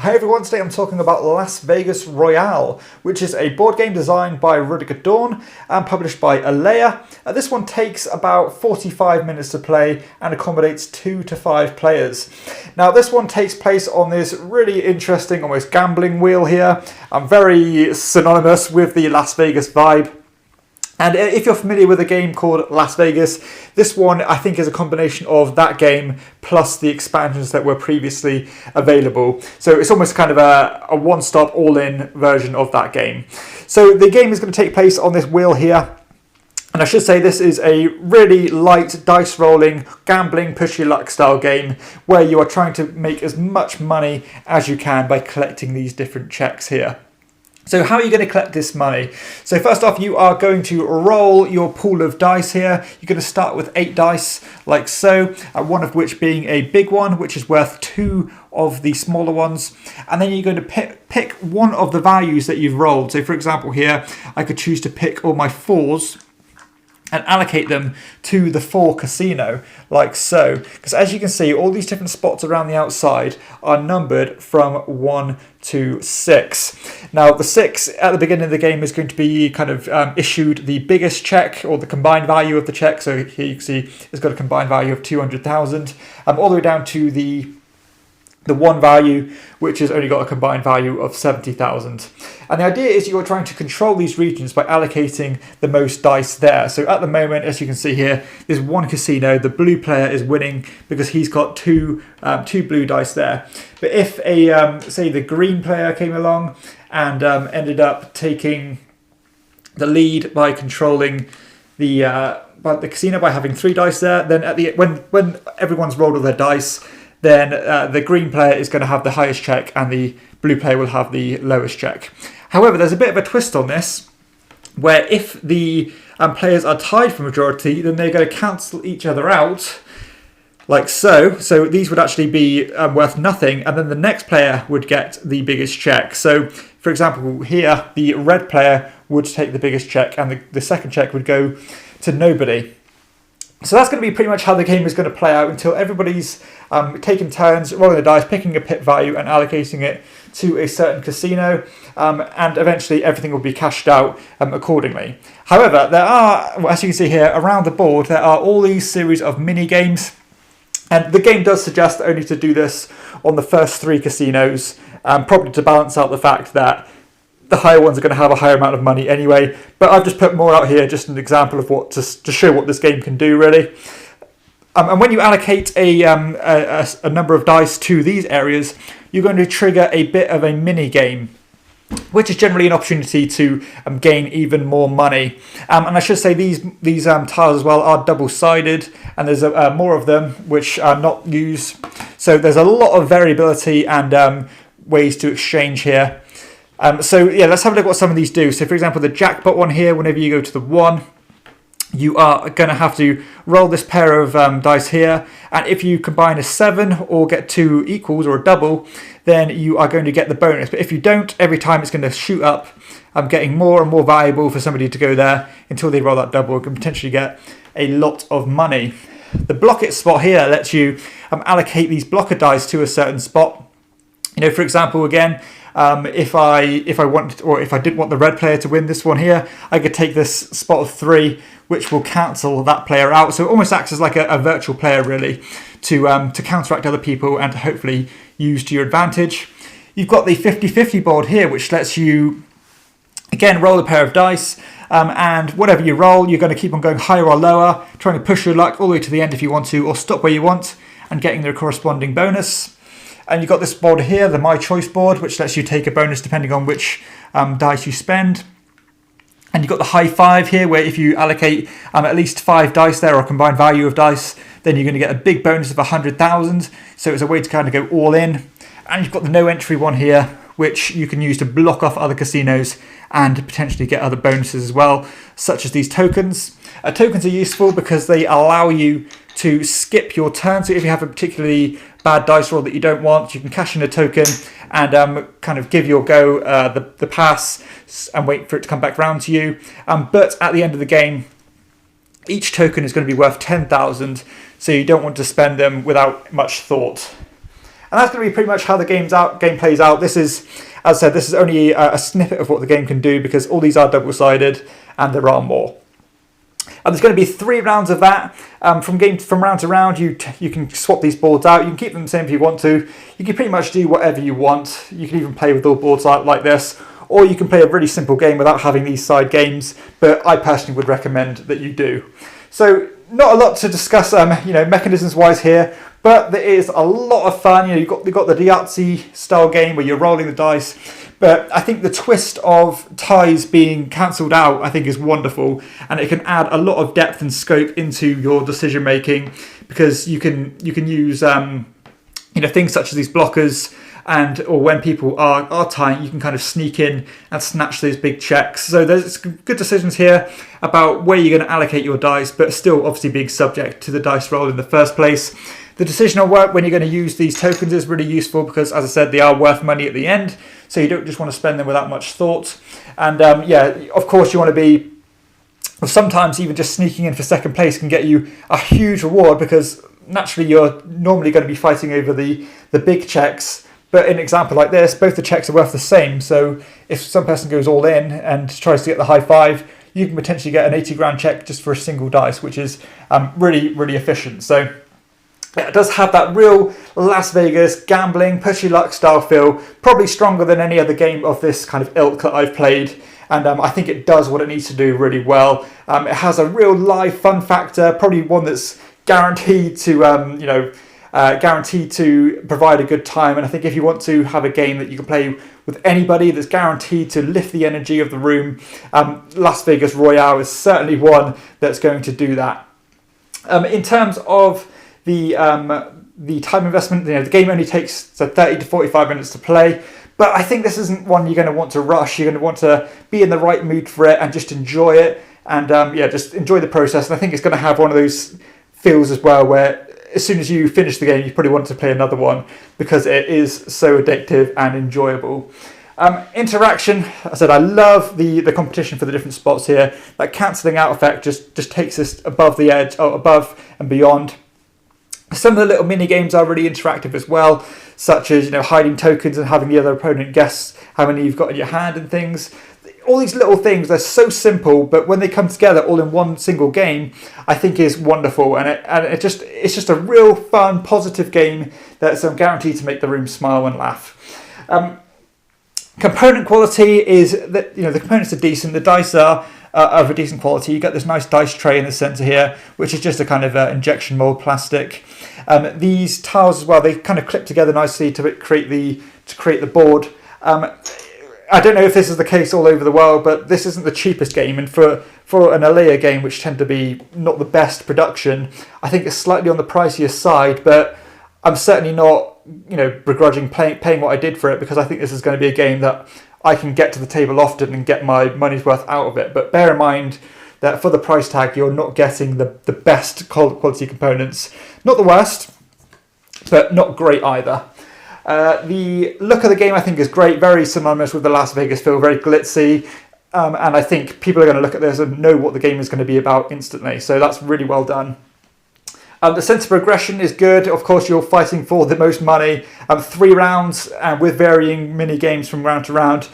Hi everyone, today I'm talking about Las Vegas Royale, which is a board game designed by Rudiger Dorn and published by Alea. This one takes about 45 minutes to play and accommodates 2 to 5 players. Now this one takes place on this really interesting, almost gambling wheel here. Very synonymous with the Las Vegas vibe. And if you're familiar with a game called Las Vegas, this one I think is a combination of that game plus the expansions that were previously available. So it's almost kind of a one-stop all-in version of that game. So the game is going to take place on this wheel here. And I should say this is a really light dice rolling, gambling, push your luck style game where you are trying to make as much money as you can by collecting these different checks here. So how are you going to collect this money? So first off, you are going to roll your pool of dice here. You're going to start with 8 dice, like so, one of which being a big one, which is worth 2 of the smaller ones. And then you're going to pick one of the values that you've rolled. So for example here, I could choose to pick all my 4s and allocate them to the 4 casino, like so. Because as you can see, all these different spots around the outside are numbered from 1 to 6. Now the 6 at the beginning of the game is going to be kind of issued the biggest check, or the combined value of the check. So here you can see it's got a combined value of 200,000, all the way down to the 1 value, which has only got a combined value of 70,000. And the idea is you're trying to control these regions by allocating the most dice there. So at the moment, as you can see here, there's 1 casino. The blue player is winning because he's got two blue dice there. But if say the green player came along and ended up taking the lead by controlling the casino by having 3 dice there, then when everyone's rolled all their dice, then the green player is going to have the highest check and the blue player will have the lowest check. However, there's a bit of a twist on this, where if the players are tied for majority, then they're going to cancel each other out, like so. So these would actually be worth nothing, and then the next player would get the biggest check. So, for example, here, the red player would take the biggest check, and the second check would go to nobody. So that's going to be pretty much how the game is going to play out until everybody's taking turns, rolling the dice, picking a pit value and allocating it to a certain casino, and eventually everything will be cashed out accordingly. However, there are, as you can see here, around the board, there are all these series of mini games, and the game does suggest only to do this on the first 3 casinos, probably to balance out the fact that the higher ones are going to have a higher amount of money anyway, but I've just put more out here, just an example of what to show what this game can do, really. And when you allocate a number of dice to these areas, you're going to trigger a bit of a mini game, which is generally an opportunity to gain even more money. And I should say these tiles as well are double-sided, and there's more of them which are not used. So there's a lot of variability and ways to exchange here. So yeah, let's have a look at what some of these do. So for example, the jackpot one here, whenever you go to the 1, you are going to have to roll this pair of dice here. And if you combine a 7 or get 2 equals or a double, then you are going to get the bonus. But if you don't, every time it's going to shoot up, getting more and more valuable for somebody to go there until they roll that double and can potentially get a lot of money. The block it spot here lets you allocate these blocker dice to a certain spot. You know, for example, again, if I wanted, or if I didn't want the red player to win this one here, I could take this spot of 3, which will cancel that player out. So it almost acts as like a virtual player, really, to counteract other people and to hopefully use to your advantage. You've got the 50-50 board here, which lets you, again, roll a pair of dice, and whatever you roll, you're going to keep on going higher or lower, trying to push your luck all the way to the end if you want to, or stop where you want and getting the corresponding bonus. And you've got this board here, the My Choice board, which lets you take a bonus depending on which dice you spend. And you've got the High 5 here, where if you allocate at least 5 dice there, or a combined value of dice, then you're going to get a big bonus of 100,000. So it's a way to kind of go all in. And you've got the No Entry one here, which you can use to block off other casinos and potentially get other bonuses as well, such as these tokens. Tokens are useful because they allow you to skip your turn. So if you have a particularly bad dice roll that you don't want, you can cash in a token and kind of give your go the pass and wait for it to come back round to you. But at the end of the game, each token is going to be worth 10,000, so you don't want to spend them without much thought. And that's going to be pretty much how the game plays out. This is, as I said, this is only a snippet of what the game can do, because all these are double-sided and there are more. And there's going to be 3 rounds of that. From round to round, you can swap these boards out. You can keep them the same if you want to. You can pretty much do whatever you want. You can even play with all boards like this, or you can play a really simple game without having these side games, but I personally would recommend that you do. So not a lot to discuss, mechanisms-wise here, but there is a lot of fun. You've got the Yahtzee style game where you're rolling the dice, but I think the twist of ties being cancelled out, I think, is wonderful, and it can add a lot of depth and scope into your decision making, because you can use things such as these blockers. Or when people are tying, you can kind of sneak in and snatch those big checks. So there's good decisions here about where you're going to allocate your dice, but still obviously being subject to the dice roll in the first place. The decision on when you're going to use these tokens is really useful, because, as I said, they are worth money at the end, so you don't just want to spend them without much thought. And of course you want to be, sometimes even just sneaking in for second place can get you a huge reward, because naturally you're normally going to be fighting over the big checks. But in an example like this, both the checks are worth the same. So if some person goes all in and tries to get the high five, you can potentially get an 80 grand check just for a single dice, which is really, really efficient. So it does have that real Las Vegas gambling, push your luck style feel, probably stronger than any other game of this kind of ilk that I've played. And I think it does what it needs to do really well. It has a real live fun factor, probably one that's guaranteed to, guaranteed to provide a good time. And I think if you want to have a game that you can play with anybody that's guaranteed to lift the energy of the room, Las Vegas Royale is certainly one that's going to do that. In terms of the time investment, the game only takes 30 to 45 minutes to play. But I think this isn't one you're going to want to rush. You're going to want to be in the right mood for it and just enjoy it. And just enjoy the process. And I think it's going to have one of those feels as well where as soon as you finish the game, you probably want to play another one, because it is so addictive and enjoyable. Interaction, I said I love the competition for the different spots here. That cancelling out effect just takes us above the edge, above and beyond. Some of the little mini games are really interactive as well, such as hiding tokens and having the other opponent guess how many you've got in your hand and things. All these little things, they're so simple, but when they come together all in one single game, I think is wonderful. And it's just a real fun, positive game that's guaranteed to make the room smile and laugh. Component quality is that the components are decent. The dice are of a decent quality. You get this nice dice tray in the centre here, which is just a kind of injection mold plastic. These tiles as well, they kind of clip together nicely to create the board. I don't know if this is the case all over the world, but this isn't the cheapest game, and for an Alea game, which tend to be not the best production, I think it's slightly on the pricier side, but I'm certainly not begrudging paying what I did for it, because I think this is going to be a game that I can get to the table often and get my money's worth out of it. But bear in mind that for the price tag, you're not getting the best quality components. Not the worst, but not great either. The look of the game, I think, is great, very synonymous with the Las Vegas feel, very glitzy, and I think people are going to look at this and know what the game is going to be about instantly, so that's really well done. The sense of progression is good. Of course, you're fighting for the most money. 3 rounds with varying mini games from round to round.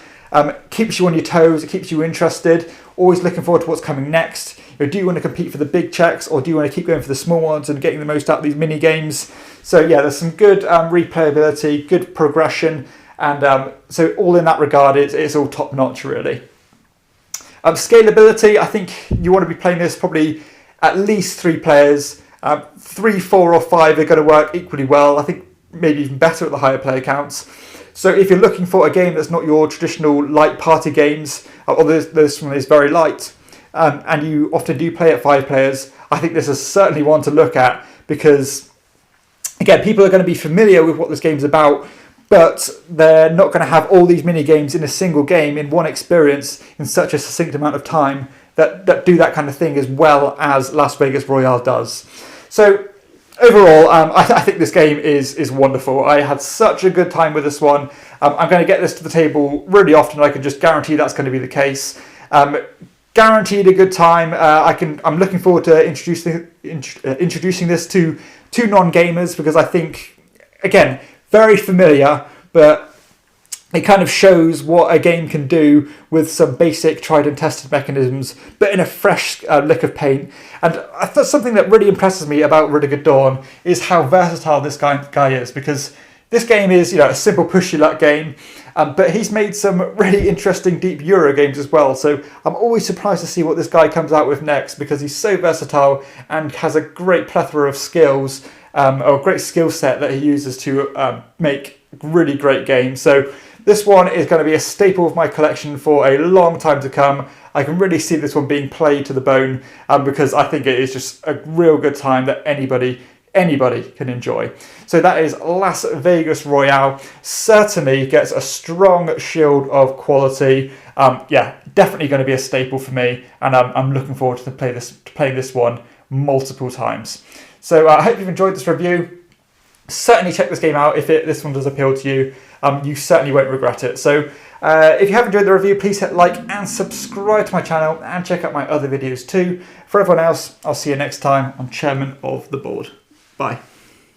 Keeps you on your toes, it keeps you interested, always looking forward to what's coming next. Do you want to compete for the big checks, or do you want to keep going for the small ones and getting the most out of these mini games? So yeah, there's some good replayability, good progression, and so all in that regard, it's all top notch really. Scalability, I think you want to be playing this probably at least 3 players. 3, 4 or 5 are going to work equally well. I think maybe even better at the higher player counts. So if you're looking for a game that's not your traditional light party games, or this one is very light, and you often do play at 5 players, I think this is certainly one to look at, because again, people are going to be familiar with what this game's about, but they're not going to have all these mini games in a single game in one experience in such a succinct amount of time that do that kind of thing as well as Las Vegas Royale does. So overall, I think this game is wonderful. I had such a good time with this one. I'm going to get this to the table really often. I can just guarantee that's going to be the case. Guaranteed a good time. I'm looking forward to introducing this to non-gamers, because I think, again, very familiar, but it kind of shows what a game can do with some basic tried and tested mechanisms, but in a fresh lick of paint. And I thought something that really impresses me about Rudiger Dorn is how versatile this guy is, because this game is, a simple push your luck game, but he's made some really interesting deep Euro games as well. So I'm always surprised to see what this guy comes out with next, because he's so versatile and has a great plethora of skills, or a great skill set that he uses to make really great games. So this one is going to be a staple of my collection for a long time to come. I can really see this one being played to the bone, because I think it is just a real good time that anybody can enjoy. So that is Las Vegas Royale. Certainly gets a strong shield of quality. Definitely going to be a staple for me, and I'm looking forward to playing this one multiple times. So I hope you've enjoyed this review. Certainly check this game out if this one does appeal to you. You certainly won't regret it. So if you have enjoyed the review, please hit like and subscribe to my channel, and check out my other videos too. For everyone else, I'll see you next time on Chairman of the Board. Bye.